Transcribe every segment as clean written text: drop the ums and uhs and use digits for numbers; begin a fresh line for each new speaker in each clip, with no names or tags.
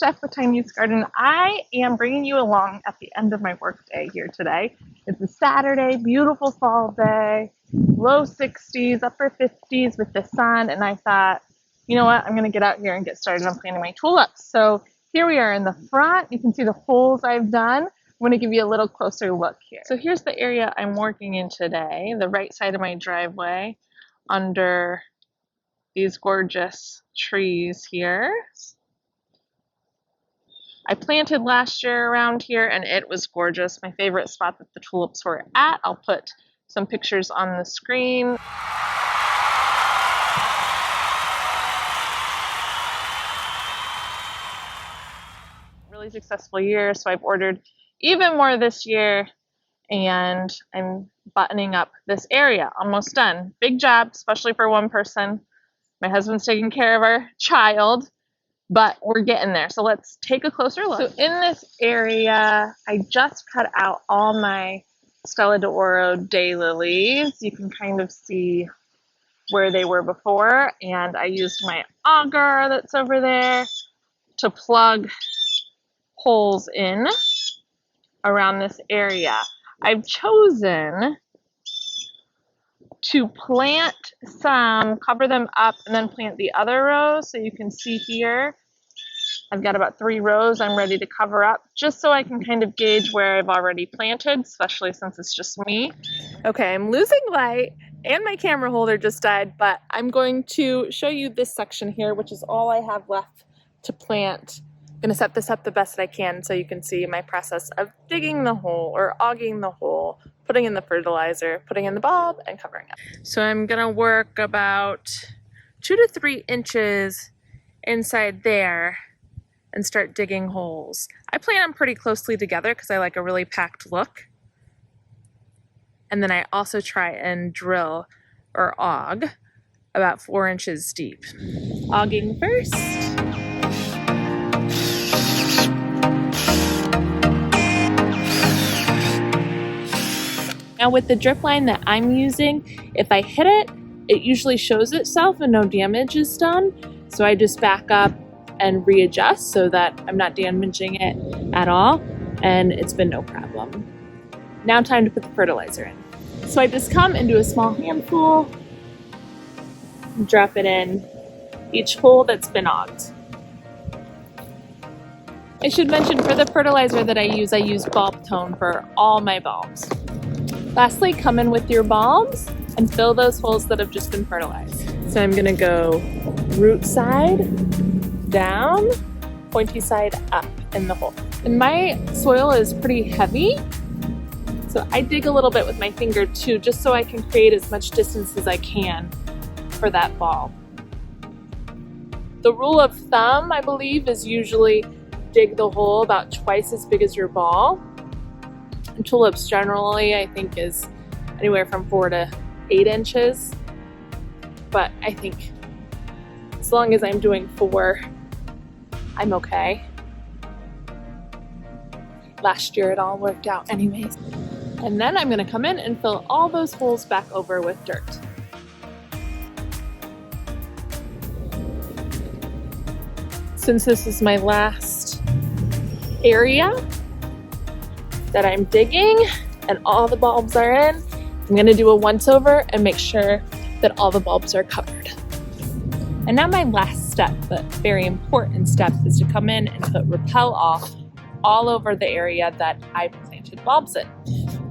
Steph with Tiny's Garden. I am bringing you along at the end of my work day here today. It's a Saturday, beautiful fall day, low 60s, upper 50s with the sun, and I thought, you know what, I'm going to get out here and get started on planting my tulips. So here we are in the front. You can see the holes I've done. I'm going to give you a little closer look here. So here's the area I'm working in today, the right side of my driveway under these gorgeous trees here. I planted last year around here and it was gorgeous. My favorite spot that the tulips were at. I'll put some pictures on the screen. Really successful year, so I've ordered even more this year and I'm buttoning up this area. Almost done. Big job, especially for one person. My husband's taking care of our child, but we're getting there. So let's take a closer look. So in this area, I just cut out all my Stella d'Oro daylilies. You can kind of see where they were before, and I used my auger that's over there to plug holes in around this area. I've chosen to plant some, cover them up, and then plant the other rows. So you can see here, I've got about 3 rows I'm ready to cover up, just so I can kind of gauge where I've already planted, especially since it's just me. Okay, I'm losing light and my camera holder just died, but I'm going to show you this section here, which is all I have left to plant. I'm gonna set this up the best that I can so you can see my process of digging the hole or auging the hole, putting in the fertilizer, putting in the bulb, and covering it. So I'm gonna work about 2 to 3 inches inside there and start digging holes. I plant them pretty closely together because I like a really packed look. And then I also try and drill or aug about 4 inches deep. Auging first. Now with the drip line that I'm using, if I hit it, it usually shows itself and no damage is done. So I just back up and readjust so that I'm not damaging it at all, and it's been no problem. Now time to put the fertilizer in. So I just come and do a small handful, drop it in each hole that's been auged. I should mention for the fertilizer that I use bulb tone for all my bulbs. Lastly, come in with your bulbs and fill those holes that have just been fertilized. So I'm gonna go root side down, pointy side up in the hole. And my soil is pretty heavy, so I dig a little bit with my finger too, just so I can create as much distance as I can for that bulb. The rule of thumb, I believe, is usually dig the hole about twice as big as your ball. And tulips generally, I think, is anywhere from 4 to 8 inches. But I think as long as I'm doing 4, I'm okay. Last year it all worked out anyways. And then I'm gonna come in and fill all those holes back over with dirt. Since this is my last area that I'm digging and all the bulbs are in, I'm gonna do a once over and make sure that all the bulbs are covered. And now my last step, but very important step, is to come in and put Repels-All all over the area that I planted bulbs in.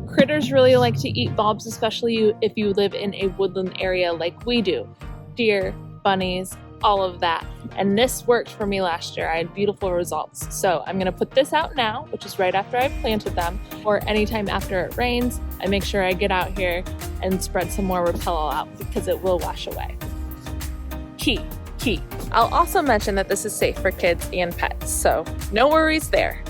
Critters really like to eat bulbs, especially if you live in a woodland area like we do. Deer, bunnies, all of that. And this worked for me last year. I had beautiful results. So I'm gonna put this out now, which is right after I've planted them, or anytime after it rains. I make sure I get out here and spread some more Repels-All out because it will wash away. Key. I'll also mention that this is safe for kids and pets, so no worries there.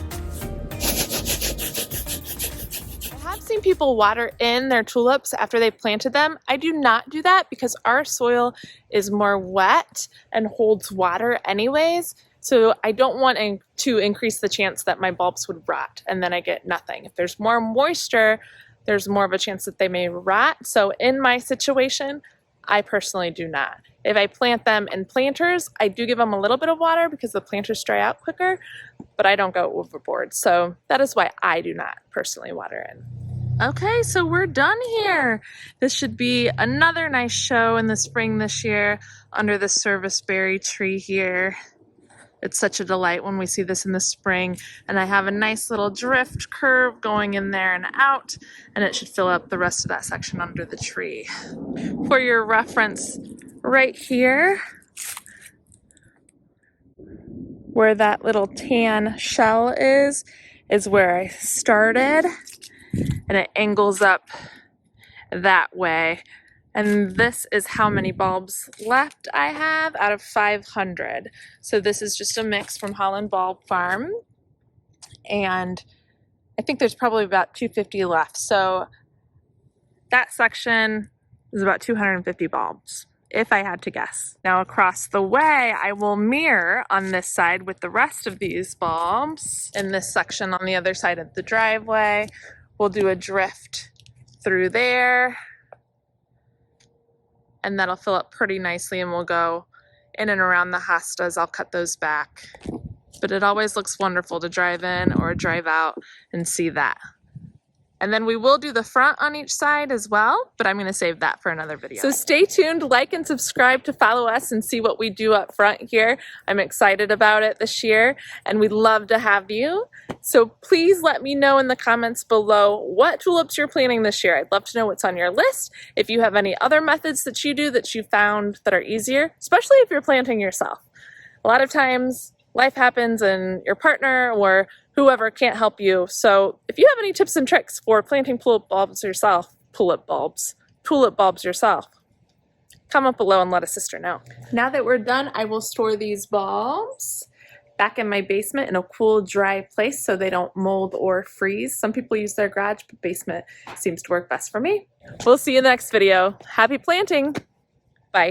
I have seen people water in their tulips after they've planted them. I do not do that because our soil is more wet and holds water anyways. So I don't want to increase the chance that my bulbs would rot and then I get nothing. If there's more moisture, there's more of a chance that they may rot. So in my situation, I personally do not. If I plant them in planters, I do give them a little bit of water because the planters dry out quicker, but I don't go overboard. So that is why I do not personally water in. Okay, so we're done here. This should be another nice show in the spring this year under the serviceberry tree here. It's such a delight when we see this in the spring, and I have a nice little drift curve going in there and out, and it should fill up the rest of that section under the tree. For your reference, right here, where that little tan shell is where I started, and it angles up that way. And this is how many bulbs left I have out of 500. So this is just a mix from Holland Bulb Farm. And I think there's probably about 250 left. So that section is about 250 bulbs, if I had to guess. Now across the way, I will mirror on this side with the rest of these bulbs. In this section on the other side of the driveway, we'll do a drift through there. And that'll fill up pretty nicely, and we'll go in and around the hostas. I'll cut those back. But it always looks wonderful to drive in or drive out and see that. And then we will do the front on each side as well, but I'm gonna save that for another video. So stay tuned, like and subscribe to follow us and see what we do up front here. I'm excited about it this year, and we'd love to have you. So please let me know in the comments below what tulips you're planting this year. I'd love to know what's on your list. If you have any other methods that you do that you found that are easier, especially if you're planting yourself. A lot of times life happens and your partner or whoever can't help you. So if you have any tips and tricks for planting tulip bulbs yourself, tulip bulbs yourself, comment below and let a sister know. Now that we're done, I will store these bulbs back in my basement in a cool, dry place so they don't mold or freeze. Some people use their garage, but basement seems to work best for me. We'll see you in the next video. Happy planting!